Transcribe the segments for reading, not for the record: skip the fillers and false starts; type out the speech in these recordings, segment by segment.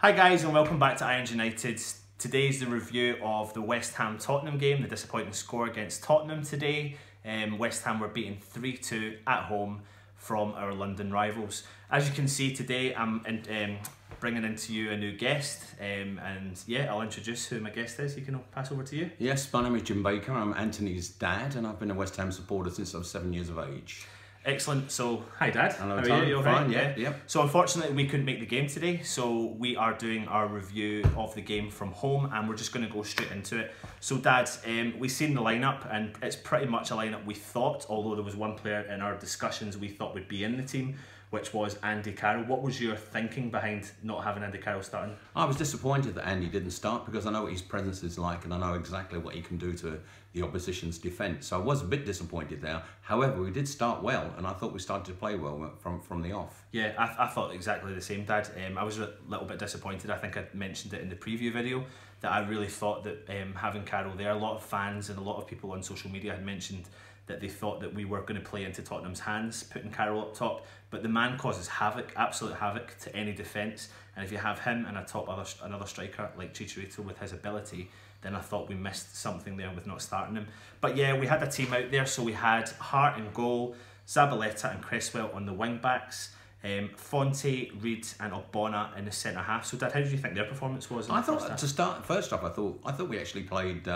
Hi guys and welcome back to Irons United. Today's the review of the West Ham Tottenham game, the disappointing score against Tottenham today. West Ham were beaten 3-2 at home from our London rivals. As you can see today, I'm bringing into you a new guest, and yeah, I'll introduce who my guest is. You can pass over to you. Yes, my name is Jim Baker. I'm Anthony's dad, and I've been a West Ham supporter since I was 7 years of age. Excellent. So, hi Dad. Hello, how are you? You all right? Fine, yeah. So unfortunately we couldn't make the game today, so we are doing our review of the game from home and we're just going to go straight into it. So Dad, we've seen the lineup and it's pretty much a lineup we thought, although there was one player in our discussions we thought would be in the team, which was Andy Carroll. What was your thinking behind not having Andy Carroll starting? I was disappointed that Andy didn't start because I know what his presence is like and I know exactly what he can do to the opposition's defence. So I was a bit disappointed there. However, we did start well and I thought we started to play well from the off. Yeah, I thought exactly the same, Dad. I was a little bit disappointed. I think I mentioned it in the preview video that I really thought that having Carroll there, a lot of fans and a lot of people on social media had mentioned that they thought that we were going to play into Tottenham's hands, putting Carroll up top. But the man causes havoc, absolute havoc to any defence. And if you have him and another striker like Chicharito with his ability, then I thought we missed something there with not starting him. But yeah, we had a team out there. So we had Hart in goal, Zabaleta and Cresswell on the wing backs, Fonte, Reed and Ogbonna in the centre half. So Dad, how did you think their performance was? I thought to start first off, I thought we actually played.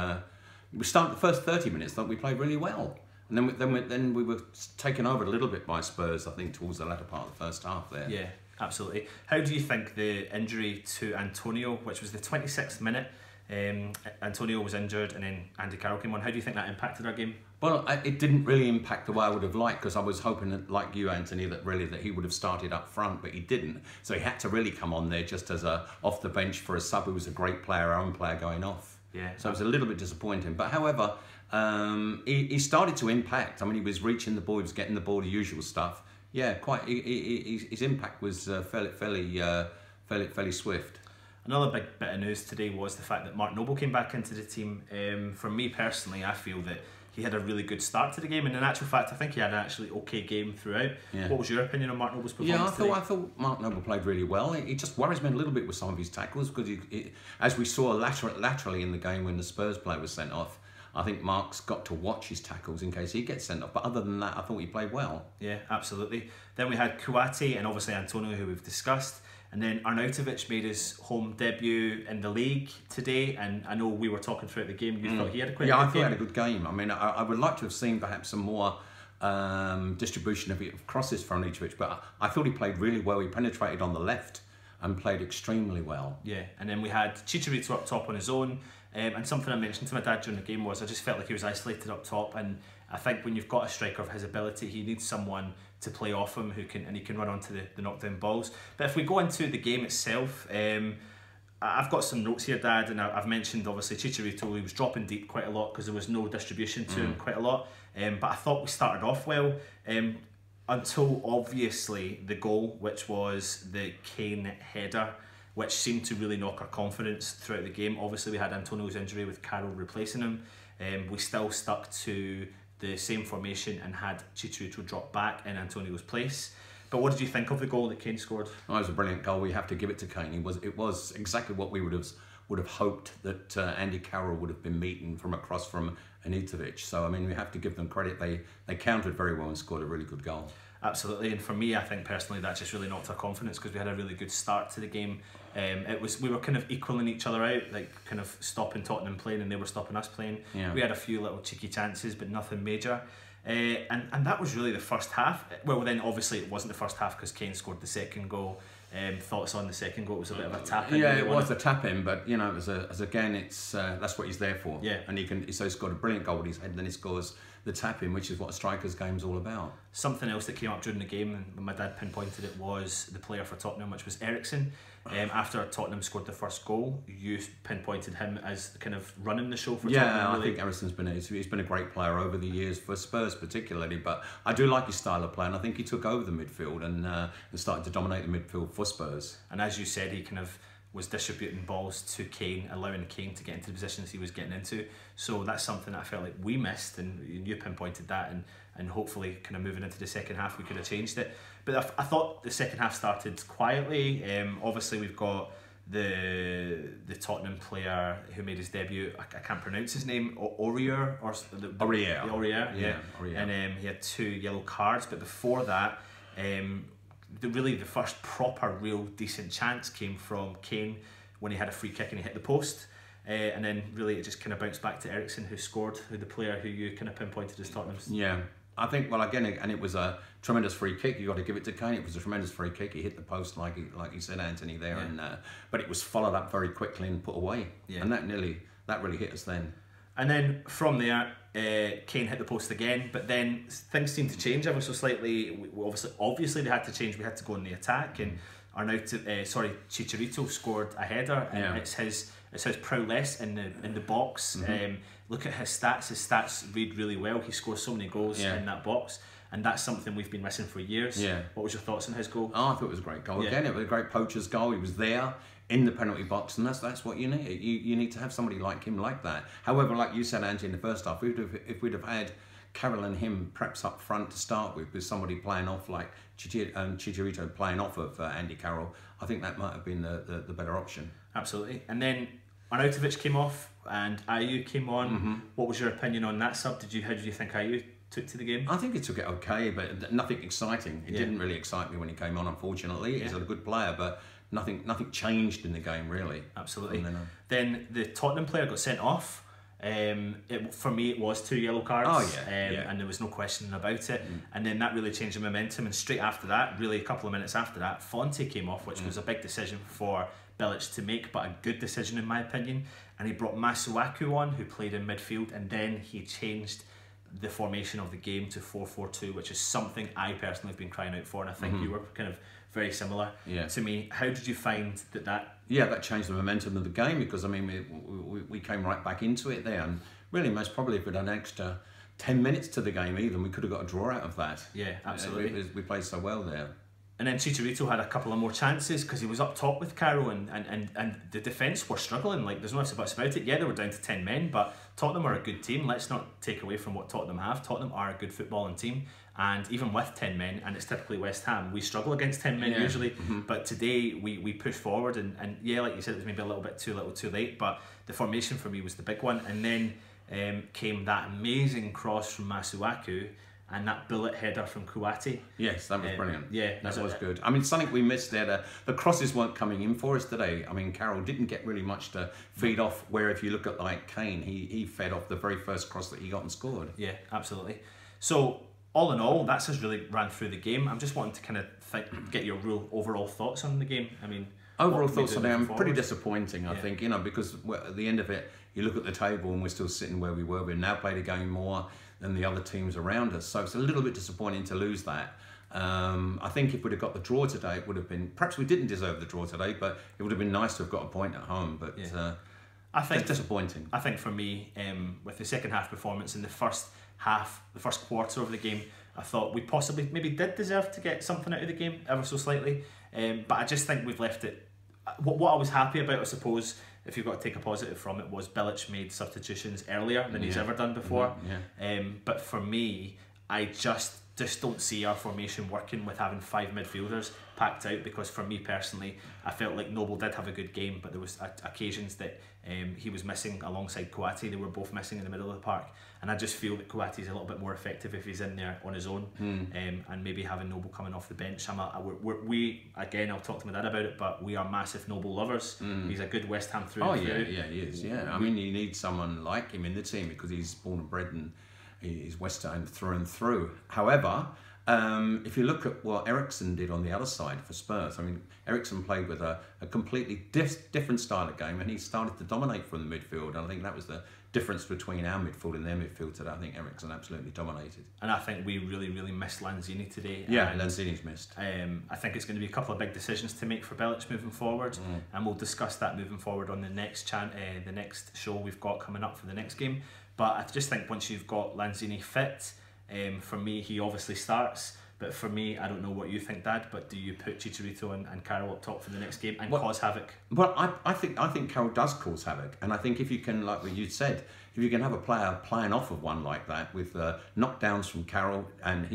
We started the first 30 minutes. Thought we played really well. And then we were taken over a little bit by Spurs, I think, towards the latter part of the first half there. Yeah, absolutely. How do you think the injury to Antonio, which was the 26th minute, Antonio was injured and then Andy Carroll came on, how do you think that impacted our game? Well, it didn't really impact the way I would have liked because I was hoping that, like you, Anthony, that he would have started up front, but he didn't. So he had to really come on there just as off the bench for a sub who was a great player, our own player going off. Yeah. So it was a little bit disappointing. But however, he started to impact. I mean, he was reaching the ball, he was getting the ball, the usual stuff. Yeah, quite. His impact was fairly swift. Another big bit of news today was the fact that Mark Noble came back into the team. For me personally, I feel that he had a really good start to the game, and in actual fact, I think he had an actually okay game throughout. Yeah. What was your opinion on Mark Noble's performance today? I thought Mark Noble played really well. He just worries me a little bit with some of his tackles because, as we saw laterally in the game when the Spurs player was sent off, I think Mark's got to watch his tackles in case he gets sent off. But other than that, I thought he played well. Yeah, absolutely. Then we had Kouyaté and obviously Antonio, who we've discussed. And then Arnautovic made his home debut in the league today. And I know we were talking throughout the game, you thought he had a quite good game. Yeah, I thought he had a good game. I mean, I would like to have seen perhaps some more distribution of crosses from Arnautovic. But I thought he played really well. He penetrated on the left and played extremely well. Yeah, and then we had Chicharito up top on his own. And something I mentioned to my dad during the game was I just felt like he was isolated up top, and I think when you've got a striker of his ability, he needs someone to play off him he can run onto the knockdown balls. But if we go into the game itself, I've got some notes here, Dad, and I've mentioned obviously Chicharito. He was dropping deep quite a lot because there was no distribution to him quite a lot. But I thought we started off well until obviously the goal, which was the Kane header, which seemed to really knock our confidence throughout the game. Obviously, we had Antonio's injury with Carroll replacing him. We still stuck to the same formation and had Chicharito drop back in Antonio's place. But what did you think of the goal that Kane scored? Oh, it was a brilliant goal. We have to give it to Kane. It was exactly what we would have hoped that Andy Carroll would have been meeting from across from Arnautovic. So I mean, we have to give them credit. They countered very well and scored a really good goal. Absolutely, and for me, I think personally that just really knocked our confidence because we had a really good start to the game. We were kind of equaling each other out, like kind of stopping Tottenham playing and they were stopping us playing. Yeah. We had a few little cheeky chances, but nothing major. And that was really the first half. Well, then obviously it wasn't the first half because Kane scored the second goal. Thoughts on the second goal? It was a bit of a tap in. Yeah, it was a tap in, but you know, again, it's that's what he's there for. Yeah, and he's got a brilliant goal with his head, and then he scores the tap in, which is what a striker's game's all about. Something else that came up during the game, and my dad pinpointed it, was the player for Tottenham, which was Eriksen. After Tottenham scored the first goal, you pinpointed him as kind of running the show for Tottenham. Yeah, I think Eriksen's been a great player over the years for Spurs particularly, but I do like his style of play, and I think he took over the midfield and started to dominate the midfield for Spurs. And as you said, he kind of was distributing balls to Kane, allowing Kane to get into the positions he was getting into. So that's something that I felt like we missed, and you pinpointed that, and hopefully kind of moving into the second half we could have changed it. But I thought the second half started quietly. Obviously we've got the Tottenham player who made his debut, I can't pronounce his name, Aurier or Aurier, yeah. And he had 2 yellow cards. But before that, the first proper, real decent chance came from Kane when he had a free kick and he hit the post. And then really it just kind of bounced back to Eriksen, who scored, the player who you kind of pinpointed as Tottenham's. Yeah, I think, well, again, and it was a tremendous free kick. You got to give it to Kane. It was a tremendous free kick. He hit the post like you said, Anthony, there, and but it was followed up very quickly and put away. Yeah. And that really hit us then. And then from there, Kane hit the post again, but then things seemed to change ever so slightly. Obviously they had to change. We had to go in the attack, and Chicharito scored a header, and it's his prowess in the box. Look at his stats. His stats read really well. He scores so many goals in that box, and that's something we've been missing for years. Yeah. What was your thoughts on his goal? Oh, I thought it was a great goal. Again, it was a great poacher's goal. He was there in the penalty box, and that's what you need. You need to have somebody like him like that. However, like you said, Angie, in the first half, if we'd have had Carroll and him perhaps up front to start with somebody playing off like Chicharito playing off of Andy Carroll, I think that might have been the better option. Absolutely. And then Arnautovic came off and Ayew came on. What was your opinion on that sub? How did you think Ayew took to the game? I think he took it okay, but nothing exciting. It didn't really excite me when he came on, unfortunately. He's a good player, but nothing changed in the game, really. Absolutely. Then the Tottenham player got sent off. For me, it was 2 yellow cards, and there was no question about it. And then that really changed the momentum. And straight after that, really a couple of minutes after that, Fonte came off, which was a big decision for Bilic to make, but a good decision in my opinion. And he brought Masuaku on, who played in midfield, and then he changed the formation of the game to 4-4-2, which is something I personally have been crying out for, and I think you were kind of very similar to me. How did you find that? Yeah, that changed the momentum of the game, because I mean we came right back into it there, and really most probably if we'd done an extra 10 minutes to the game even, we could have got a draw out of that. Yeah, absolutely. We played so well there. And then Chicharito had a couple of more chances because he was up top with Carroll, and the defence were struggling. Like, there's no ifs or buts about it. Yeah, they were down to 10 men, but Tottenham are a good team. Let's not take away from what Tottenham have. Tottenham are a good footballing team, and even with 10 men, and it's typically West Ham, we struggle against 10 men usually. But today we push forward, and yeah, like you said, it was maybe a little bit too little too late, but the formation for me was the big one. And then came that amazing cross from Masuaku, and that bullet header from Kouati. Yes, that was brilliant. Yeah, that was good. I mean, something we missed there. The crosses weren't coming in for us today. I mean, Carroll didn't get really much to feed off. Where if you look at like Kane, he fed off the very first cross that he got and scored. Yeah, absolutely. So all in all, that's just really ran through the game. I'm just wanting to kind of get your real overall thoughts on the game. I mean, overall thoughts on it, pretty disappointing. I think, because at the end of it, you look at the table and we're still sitting where we were. We've now played a game more than the other teams around us, so it's a little bit disappointing to lose that. I think if we'd have got the draw today, it would have been, perhaps we didn't deserve the draw today, but it would have been nice to have got a point at home. But I think it's disappointing. I think for me, with the second half performance in the first quarter of the game, I thought we possibly maybe did deserve to get something out of the game ever so slightly, but I just think we've left it. What I was happy about, I suppose, if you've got to take a positive from it, was Bilic made substitutions earlier than he's ever done before. But for me, I just don't see our formation working with having 5 midfielders packed out, because for me personally, I felt like Noble did have a good game, but there was occasions that he was missing alongside Kouati. They were both missing in the middle of the park, and I just feel that Kouati is a little bit more effective if he's in there on his own, and maybe having Noble coming off the bench. Again, I'll talk to my dad about it, but we are massive Noble lovers. He's a good West Ham through and through. Yeah, he is. Yeah, I mean, you need someone like him in the team because he's born and bred and he's West Ham through and through. However, if you look at what Eriksen did on the other side for Spurs, I mean, Eriksen played with a completely different style of game, and he started to dominate from the midfield. And I think that was the difference between our midfield and their midfield today. I think Eriksen absolutely dominated. And I think we really, really missed Lanzini today. Yeah, Lanzini's missed. I think it's going to be a couple of big decisions to make for Bilic moving forward, and we'll discuss that moving forward on the next show we've got coming up for the next game. But I just think once you've got Lanzini fit, for me, he obviously starts. But for me, I don't know what you think, Dad, but do you put Chicharito and Carroll up top for the next game and cause havoc? Well, I think Carroll does cause havoc. And I think if you can, like what you said, if you can have a player playing off of one like that with knockdowns from Carroll and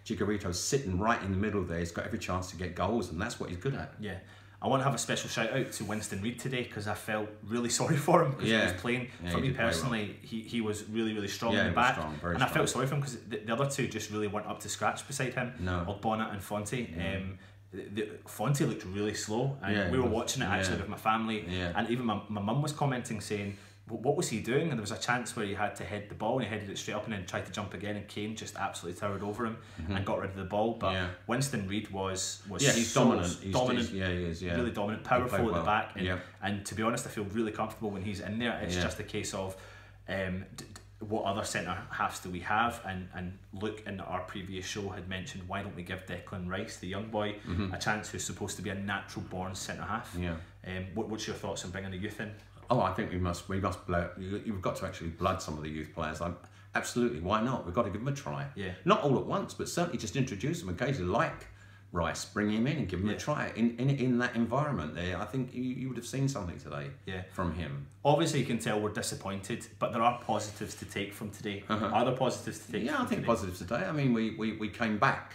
Chicharito sitting right in the middle there, he's got every chance to get goals, and that's what he's good at. Yeah. I want to have a special shout out to Winston Reid today because I felt really sorry for him because he was playing. For me personally, he was really strong in the back, and I felt sorry for him because the other two just really weren't up to scratch beside him. Ogbonna and Fonte. Fonte looked really slow, and we were watching it actually with my family, and even my mum was commenting saying, what was he doing? And there was a chance where he had to head the ball and he headed it straight up and then tried to jump again, and Kane just absolutely towered over him and got rid of the ball. But Winston Reid was he's so dominant. He is really dominant, powerful at the back, and to be honest, I feel really comfortable when he's in there. It's just a case of what other centre halves do we have, and Luke in our previous show had mentioned, why don't we give Declan Rice, the young boy, a chance, who's supposed to be a natural born centre half. What's your thoughts on bringing the youth in? Oh, I think we must blood. You've got to actually blood some of the youth players. Absolutely, why not? We've got to give them a try. Not all at once, but certainly just introduce them occasionally, like Rice, bring him in and give him a try in that environment there. I think you would have seen something today from him. Obviously, you can tell we're disappointed, but there are positives to take from today. Are there positives to take? Yeah, I think positives today. I mean, we came back.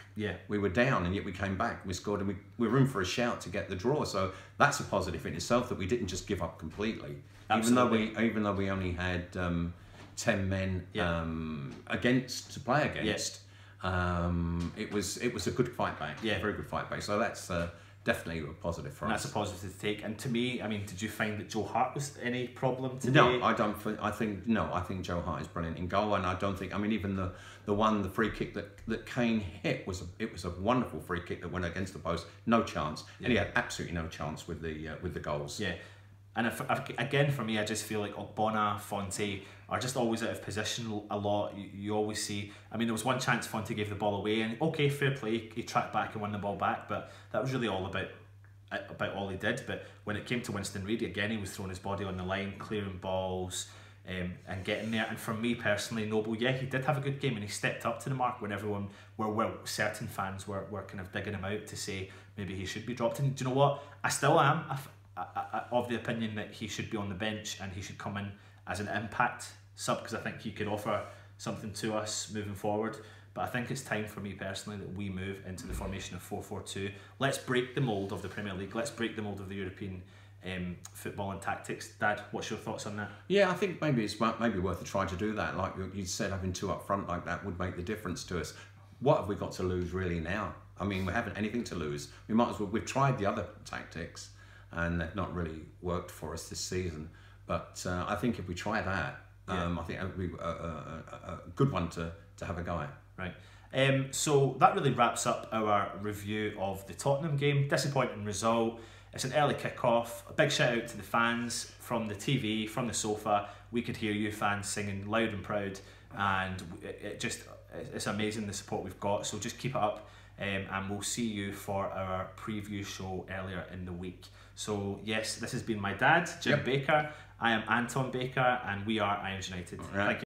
We were down, and yet we came back. We scored, and we were in for a shout to get the draw. So that's a positive in itself, that we didn't just give up completely. Absolutely. Even though we only had 10 men to play against. It was a good fight back. Very good fight back. So that's definitely a positive for us. That's a positive to take. And to me, I mean, did you find that Joe Hart was any problem today? No, I don't. I think Joe Hart is brilliant in goal, and I don't think. I mean, even the free kick that Kane hit was a wonderful free kick that went against the post. No chance, and he had absolutely no chance with the goals. And again, for me, I just feel like Ogbonna, Fonte are just always out of position a lot. You always see, I mean, there was one chance Fonte gave the ball away, and okay, fair play, he tracked back and won the ball back, but that was really all about all he did. But when it came to Winston Reid, again, he was throwing his body on the line, clearing balls, and getting there. And for me personally, Noble, he did have a good game, and he stepped up to the mark when everyone, certain fans were kind of digging him out to say maybe he should be dropped. And do you know what? I still am of the opinion that he should be on the bench and he should come in as an impact sub, because I think he could offer something to us moving forward. But I think it's time for me personally that we move into the formation of 4-4-2. Let's break the mould of the Premier League. Let's break the mould of the European football and tactics. Dad, what's your thoughts on that? Yeah, I think maybe it's worth a try to do that. Like you said, having two up front like that would make the difference to us. What have we got to lose really now? I mean, we haven't anything to lose. We might as well. We've tried the other tactics, and they've not really worked for us this season. But I think if we try that, I think that would be a good one to have a go at. Right. So that really wraps up our review of the Tottenham game. Disappointing result. It's an early kick-off. A big shout out to the fans from the TV, from the sofa. We could hear you fans singing loud and proud, and it's amazing the support we've got. So just keep it up, and we'll see you for our preview show earlier in the week. So yes, this has been my dad, Jim Baker. I am Anton Baker, and we are Irons United. Thank you.